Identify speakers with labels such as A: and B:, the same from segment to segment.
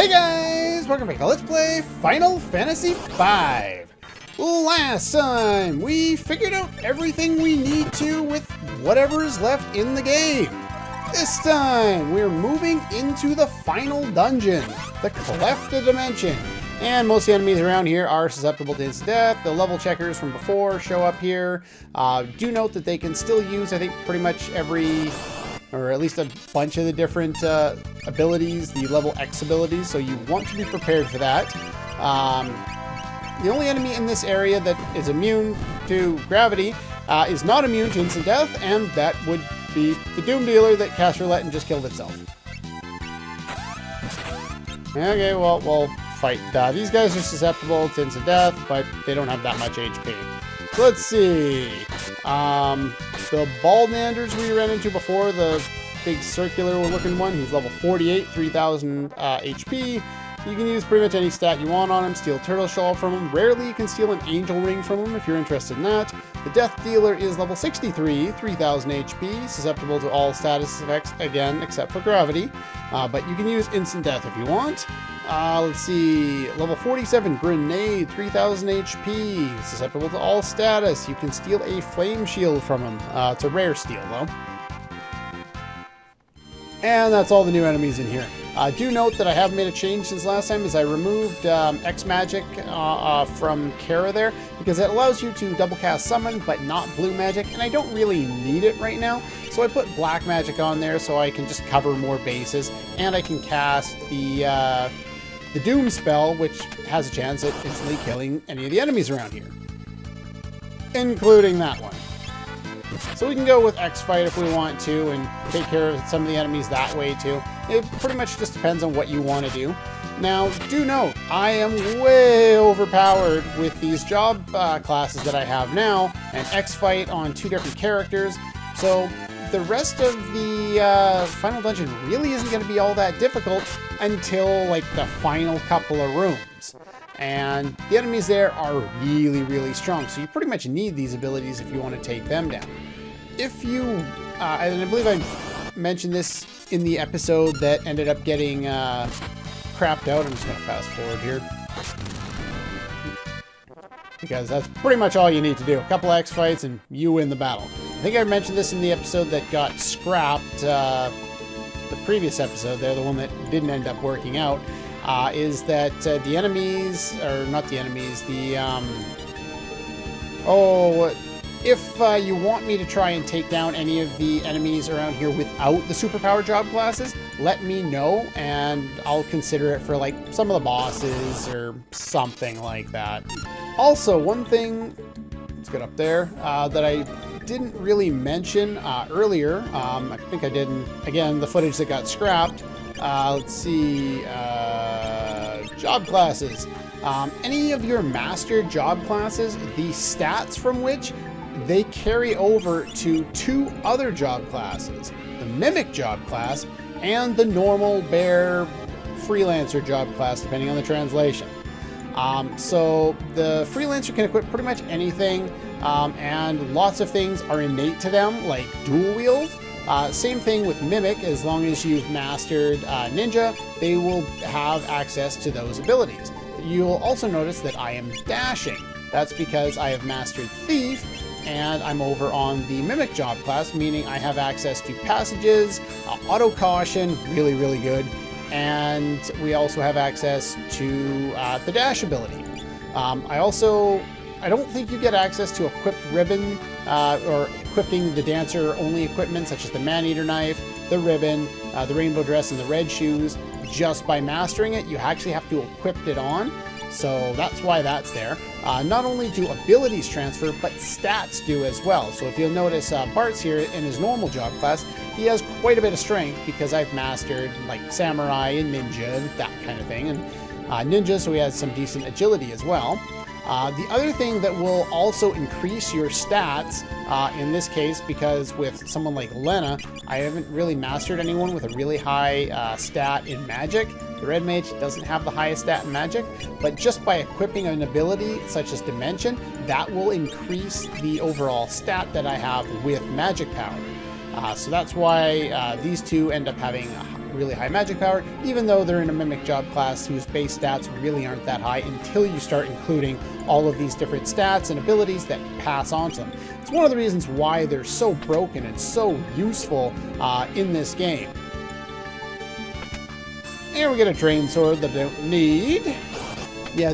A: Hey guys! Welcome back to Let's Play Final Fantasy V! Last time, we figured out everything we need to with whatever is left in the game. This time, we're moving into the final dungeon, the Cleft dimension. And most of the enemies around here are susceptible to instant death. The level checkers from before show up here. Do note that they can still use, I think, pretty much every, or at least a bunch of the different abilities, the level X abilities, so you want to be prepared for that. The only enemy in this area that is immune to gravity is not immune to instant death, and that would be the Doom Dealer that cast roulette and just killed itself. Okay, well, we'll fight. These guys are susceptible to instant death, but they don't have that much HP. So let's see. The Baldanders we ran into before, the big circular looking one, he's level 48, 3000 HP. You can use pretty much any stat you want on him. Steal Turtle Shell from him. Rarely you can steal an Angel Ring from him if you're interested in that. The Death Dealer is level 63, 3000 HP, susceptible to all status effects, again, except for gravity. But you can use Instant Death if you want. Let's see, level 47, Grenade, 3000 HP, susceptible to all status. You can steal a Flame Shield from him. It's a rare steal, though. And that's all the new enemies in here. Do note that I have made a change since last time, as I removed X Magic from Kara there, because it allows you to double cast Summon, but not Blue Magic, and I don't really need it right now. So I put Black Magic on there so I can just cover more bases, and I can cast the Doom spell, which has a chance at instantly killing any of the enemies around here, including that one. So we can go with X-Fight if we want to and take care of some of the enemies that way too. It pretty much just depends on what you want to do. Now, do note, I am way overpowered with these job classes that I have now, and X-Fight on 2 different characters, so the rest of the final dungeon really isn't going to be all that difficult until like the final couple of rooms. And the enemies there are really, really strong, so you pretty much need these abilities if you want to take them down. If you, and I believe I mentioned this in the episode that ended up getting crapped out. I'm just going to fast forward here, because that's pretty much all you need to do. A couple X fights and you win the battle. I think I mentioned this in the episode that got scrapped, the previous episode there, the one that didn't end up working out. Is that the enemies, or not the enemies, the, if you want me to try and take down any of the enemies around here without the superpower job classes, let me know, and I'll consider it for, like, some of the bosses or something like that. Also, one thing, let's get up there, that I didn't really mention earlier, I think I did, again, the footage that got scrapped. Let's see, job classes. Any of your master job classes, the stats from which they carry over to 2 other job classes, the Mimic job class and the normal Bear Freelancer job class, depending on the translation. So the Freelancer can equip pretty much anything, and lots of things are innate to them, like dual wield. Same thing with Mimic. As long as you've mastered Ninja, they will have access to those abilities. You'll also notice that I am dashing. That's because I have mastered Thief, and I'm over on the Mimic job class, meaning I have access to passages, auto caution, really, really good, and we also have access to the dash ability. I don't think you get access to equipped ribbon, or equipping the dancer-only equipment, such as the man-eater knife, the ribbon, the rainbow dress, and the red shoes, just by mastering it. You actually have to equip it on, so that's why that's there. Not only do abilities transfer, but stats do as well. So if you'll notice, Bart's here in his normal job class, he has quite a bit of strength, because I've mastered, like, Samurai and Ninja, and that kind of thing, and Ninja, so he has some decent agility as well. The other thing that will also increase your stats, in this case, because with someone like Lena, I haven't really mastered anyone with a really high stat in Magic. The Red Mage doesn't have the highest stat in Magic, but just by equipping an ability such as Dimension, that will increase the overall stat that I have with Magic power. So that's why these two end up having really high magic power, even though they're in a Mimic job class whose base stats really aren't that high until you start including all of these different stats and abilities that pass on to them. It's one of the reasons why they're so broken and so useful in this game. And we get a Drain Sword that I don't need. Yeah,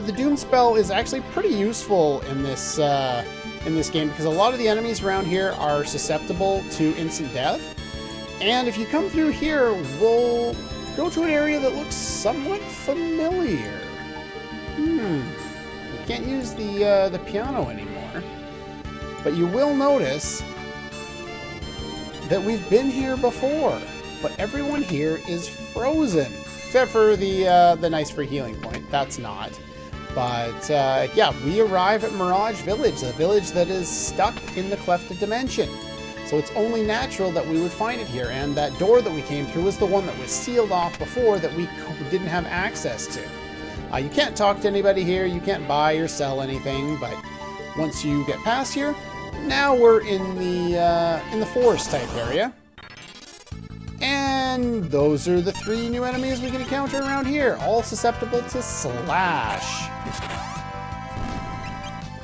A: the Doom spell is actually pretty useful in this game because a lot of the enemies around here are susceptible to instant death. And if you come through here, we'll go to an area that looks somewhat familiar. We can't use the piano anymore, but you will notice that we've been here before. But everyone here is frozen, except for the nice free healing point. That's not. But yeah, we arrive at Mirage Village, the village that is stuck in the Cleft dimension. So it's only natural that we would find it here. And that door that we came through was the one that was sealed off before that we didn't have access to. You can't talk to anybody here. You can't buy or sell anything. But once you get past here, now we're in the forest type area. And those are the 3 new enemies we can encounter around here, all susceptible to Slash.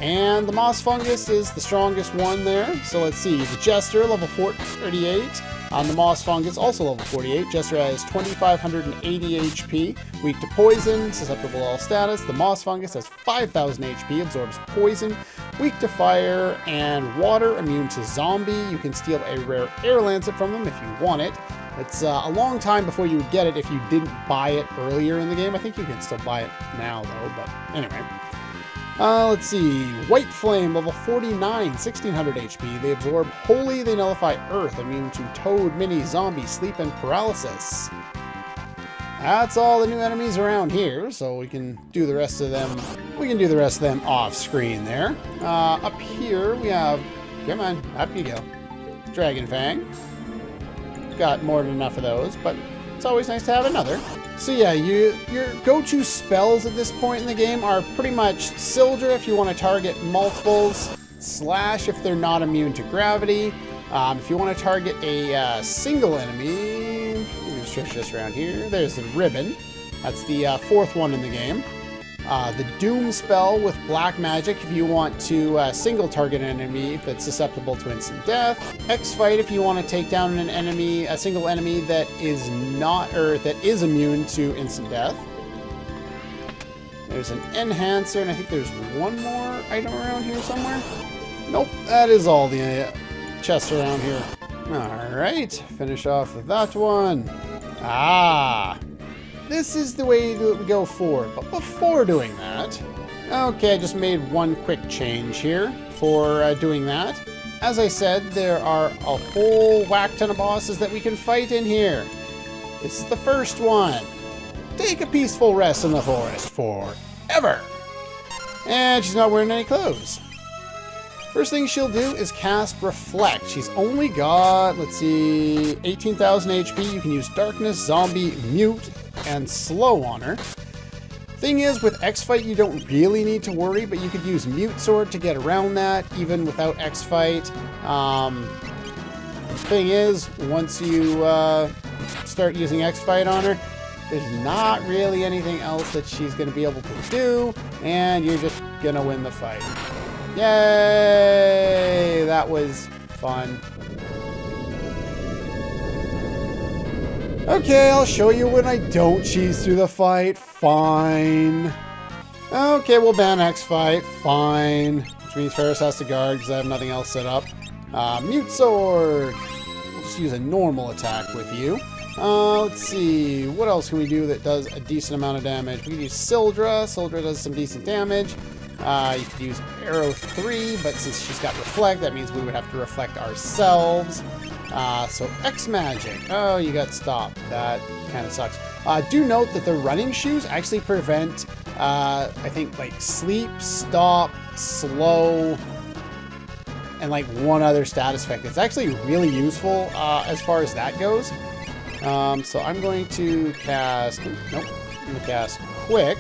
A: And the Moss Fungus is the strongest one there. So let's see, the Jester, level 48. The Moss Fungus, also level 48. Jester has 2,580 HP, weak to poison, susceptible to all status. The Moss Fungus has 5,000 HP, absorbs poison, weak to fire and water, immune to zombie. You can steal a rare air lancet from them if you want it. It's a long time before you would get it if you didn't buy it earlier in the game. I think you can still buy it now, though, but anyway. Let's see. White Flame, level 49, 1,600 HP. They absorb Holy, they nullify Earth, immune to Toad, Mini, Zombie, Sleep, and Paralysis. That's all the new enemies around here, so we can do the rest of them. We can do the rest of them off screen there. Up here we have, come on, up you go. Dragon Fang. Got more than enough of those, but it's always nice to have another. So yeah, your go-to spells at this point in the game are pretty much Sildra if you want to target multiples, Slash if they're not immune to gravity. If you want to target a single enemy, let me stretch this around here. There's the Ribbon. That's the 4th one in the game. The Doom spell with black magic if you want to single target an enemy that's susceptible to instant death. X-Fight if you want to take down an enemy, a single enemy that is not, or that is immune to instant death. There's an Enhancer, and I think there's one more item around here somewhere. Nope, that is all the chests around here. Alright, finish off with that one. This is the way that we go forward, but before doing that, okay, I just made one quick change here for doing that. As I said, there are a whole whack ton of bosses that we can fight in here. This is the first one. Take a peaceful rest in the forest forever. And she's not wearing any clothes. First thing she'll do is cast Reflect. She's only got, let's see, 18,000 HP. You can use Darkness, Zombie, Mute, and Slow on her. Thing is, with X-Fight, you don't really need to worry, but you could use Mute Sword to get around that, even without X-Fight. Thing is, once you start using X-Fight on her, there's not really anything else that she's going to be able to do, and you're just going to win the fight. Yay! That was fun. Okay, I'll show you when I don't cheese through the fight. Fine. Okay, we'll ban X-Fight. Fine. Which means Ferris has to guard because I have nothing else set up. Mute Sword. We'll just use a normal attack with you. Let's see. What else can we do that does a decent amount of damage? We can use Sildra. Sildra does some decent damage. You could use Arrow 3, but since she's got Reflect, that means we would have to reflect ourselves. So X-Magic. Oh, you got stopped. That kind of sucks. Do note that the running shoes actually prevent, I think, like sleep, stop, slow, and like one other status effect. It's actually really useful as far as that goes. So I'm going to cast, nope, I'm going to cast Quick.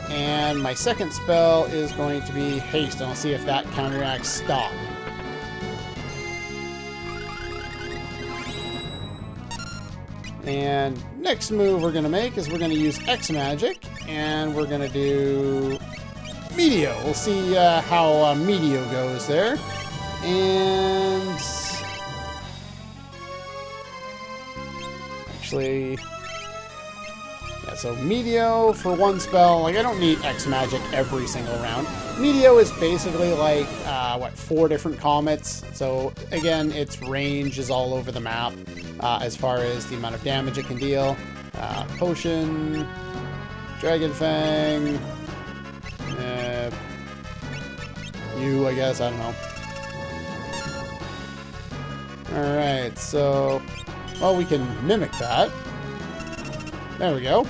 A: And my second spell is going to be Haste, and I'll see if that counteracts Stop. And next move we're going to make is we're going to use X Magic, and we're going to do Meteor. We'll see how Meteor goes there. And actually, yeah, so Meteor for one spell. Like, I don't need X Magic every single round. Meteor is basically like, 4 different comets. So again, its range is all over the map as far as the amount of damage it can deal. Potion, Dragon Fang, I guess, I don't know. Alright, so, well, we can mimic that. There we go.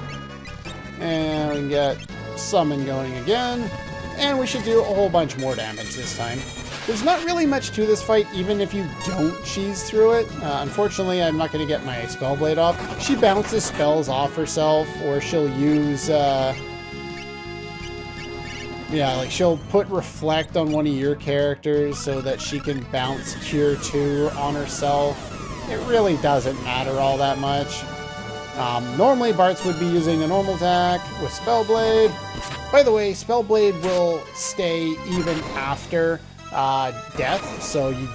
A: And we can get Summon going again. And we should do a whole bunch more damage this time. There's not really much to this fight, even if you don't cheese through it. Unfortunately, I'm not going to get my Spellblade off. She bounces spells off herself, or she'll use, yeah, like she'll put Reflect on one of your characters so that she can bounce Cure 2 on herself. It really doesn't matter all that much. Normally, Bartz would be using a normal attack with Spellblade. By the way, Spellblade will stay even after death, so you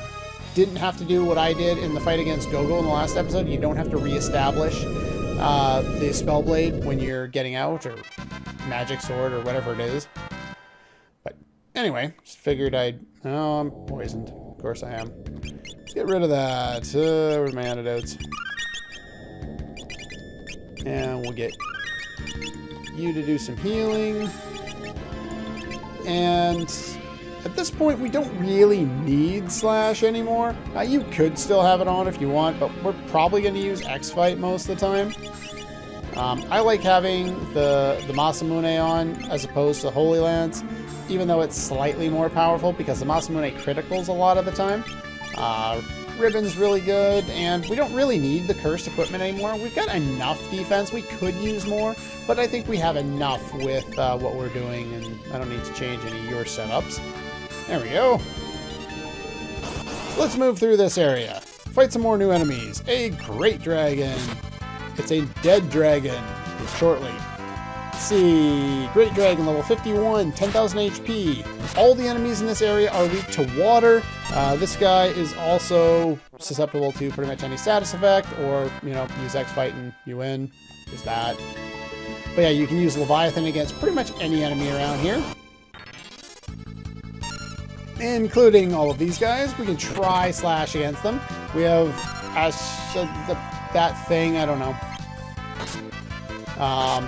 A: didn't have to do what I did in the fight against Gogo in the last episode. You don't have to reestablish the Spellblade when you're getting out, or Magic Sword, or whatever it is. But anyway, just figured oh, I'm poisoned. Of course I am. Get rid of that. Where's my antidotes? And we'll get you to do some healing. And at this point, we don't really need Slash anymore. You could still have it on if you want, but we're probably going to use X-Fight most of the time. I like having the Masamune on as opposed to the Holy Lance, even though it's slightly more powerful because the Masamune criticals a lot of the time. Ribbon's really good, and we don't really need the cursed equipment anymore. We've got enough defense. We could use more, but I think we have enough with what we're doing, and I don't need to change any of your setups. There we go. Let's move through this area. Fight some more new enemies. A Great Dragon. It's a dead dragon, shortly. Let's see. Great Dragon, level 51, 10,000 HP. All the enemies in this area are weak to water. This guy is also susceptible to pretty much any status effect, or, use X-Fight and you win. Just that. But yeah, you can use Leviathan against pretty much any enemy around here. Including all of these guys. We can try Slash against them. We have that thing, I don't know.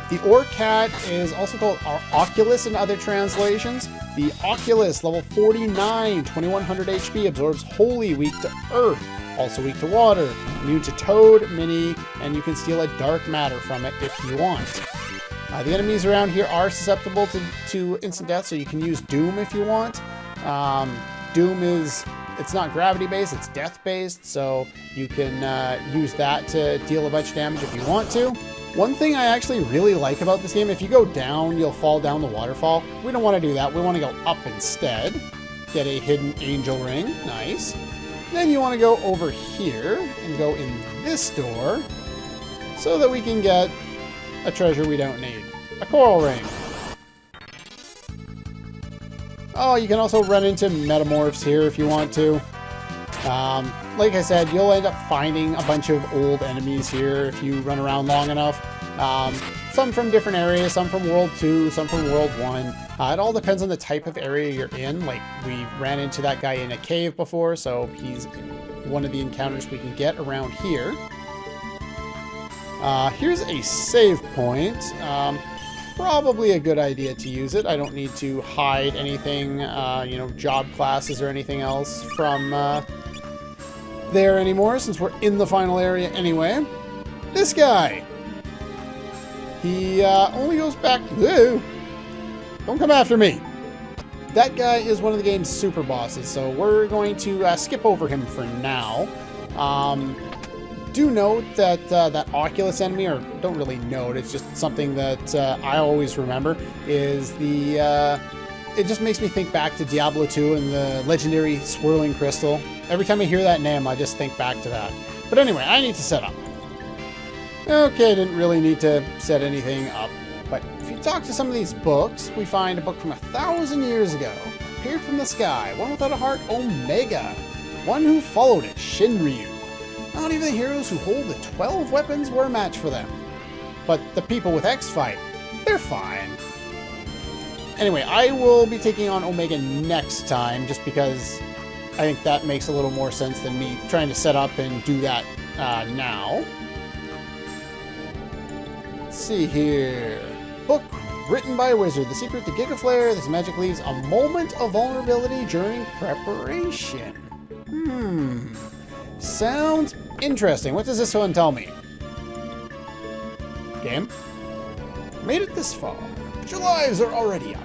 A: The Orcat is also called Oculus in other translations. The Oculus, level 49, 2100 HP, absorbs Holy, weak to Earth, also weak to water, immune to Toad, Mini, and you can steal a Dark Matter from it if you want. The enemies around here are susceptible to instant death, so you can use Doom if you want. Doom it's not gravity-based, it's death-based, so you can use that to deal a bunch of damage if you want to. One thing I actually really like about this game, if you go down, you'll fall down the waterfall. We don't want to do that. We want to go up instead. Get a hidden angel ring. Nice. Then you want to go over here and go in this door so that we can get a treasure we don't need. A coral ring. Oh, you can also run into metamorphs here if you want to. Like I said, you'll end up finding a bunch of old enemies here if you run around long enough. Some from different areas, some from World 2, some from World 1. It all depends on the type of area you're in. Like, we ran into that guy in a cave before, so he's one of the encounters we can get around here. Here's a save point. Probably a good idea to use it. I don't need to hide anything, job classes or anything else from there anymore, since we're in the final area anyway. This guy! He only goes back... Whoa! Don't come after me! That guy is one of the game's super bosses, so we're going to skip over him for now. Do note that that Oculus enemy, or don't really note, it's just something that I always remember, is the... it just makes me think back to Diablo 2 and the legendary Swirling Crystal. Every time I hear that name, I just think back to that. But anyway, I need to set up. Okay, didn't really need to set anything up. But if you talk to some of these books, we find a book from 1,000 years ago. Appeared from the sky. One without a heart, Omega. One who followed it, Shinryu. Not even the heroes who hold the 12 weapons were a match for them. But the people with X fight, they're fine. Anyway, I will be taking on Omega next time, just because I think that makes a little more sense than me trying to set up and do that now. Let's see here. Book written by a wizard. The secret to Giga Flare. This magic leaves a moment of vulnerability during preparation. Sounds interesting. What does this one tell me? Game? Made it this far, but your lives are already up.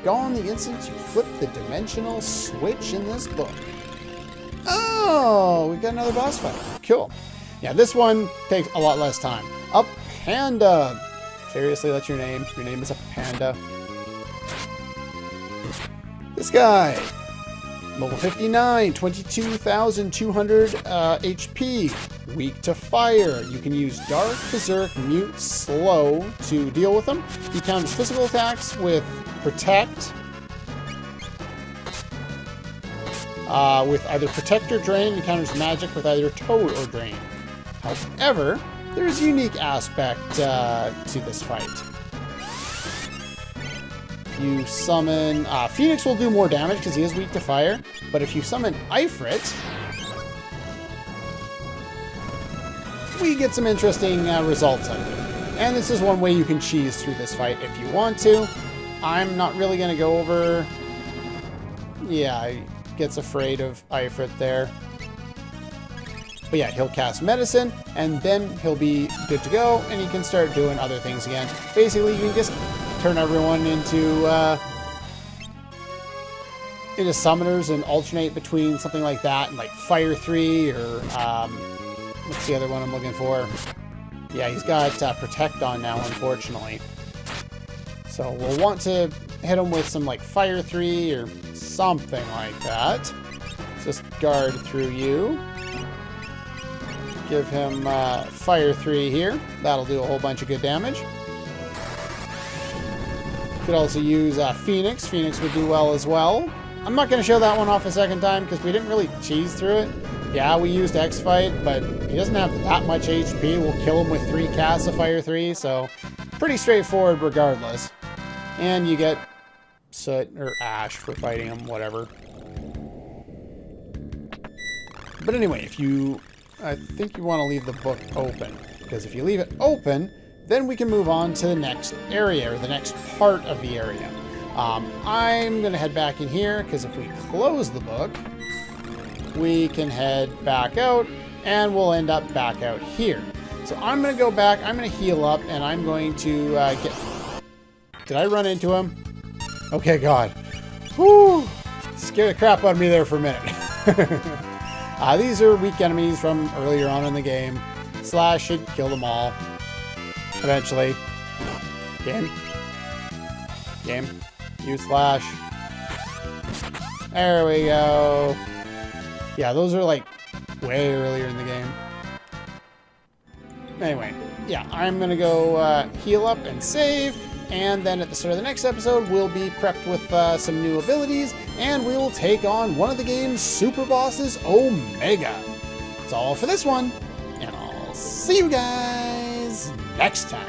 A: Gone the instant you flip the dimensional switch in this book. Oh, we've got another boss fight. Cool. Yeah, this one takes a lot less time. A panda. Seriously, that's your name? Your name is a panda. This guy. Level 59, 22,200 HP. Weak to fire. You can use Dark, Berserk, Mute, Slow to deal with them. He counters physical attacks with Protect. With either Protect or Drain, and counters magic with either Toad or Drain. However, there's a unique aspect to this fight. You summon... Phoenix will do more damage because he is weak to fire, but if you summon Ifrit, we get some interesting results out of it. And this is one way you can cheese through this fight if you want to. I'm not really going to go over... Yeah, he gets afraid of Ifrit there. But yeah, he'll cast Medicine, and then he'll be good to go, and he can start doing other things again. Basically, you can just turn everyone into summoners and alternate between something like that and like Fire 3 or what's the other one I'm looking for? Yeah, he's got Protect on now, unfortunately. So we'll want to hit him with some like Fire 3 or something like that. Just guard through you. Give him Fire 3 here. That'll do a whole bunch of good damage. Could also use Phoenix. Phoenix would do well as well. I'm not going to show that one off a second time because we didn't really cheese through it. Yeah, we used X-Fight, but he doesn't have that much HP. We'll kill him with 3 casts of Fire 3, so pretty straightforward regardless. And you get Soot or Ash for fighting him, whatever. But anyway, I think you want to leave the book open, because if you leave it open, then we can move on to the next area, or the next part of the area. I'm going to head back in here, because if we close the book, we can head back out, and we'll end up back out here. So I'm going to go back, I'm going to heal up, and I'm going to get... Did I run into him? Okay, God. Whew! Scared the crap out of me there for a minute. These are weak enemies from earlier on in the game. Slash should kill them all. Eventually. Game. Use Slash. There we go. Yeah, those are like way earlier in the game. Anyway, yeah, I'm going to go heal up and save. And then at the start of the next episode, we'll be prepped with some new abilities. And we will take on one of the game's super bosses, Omega. That's all for this one. And I'll see you guys next time.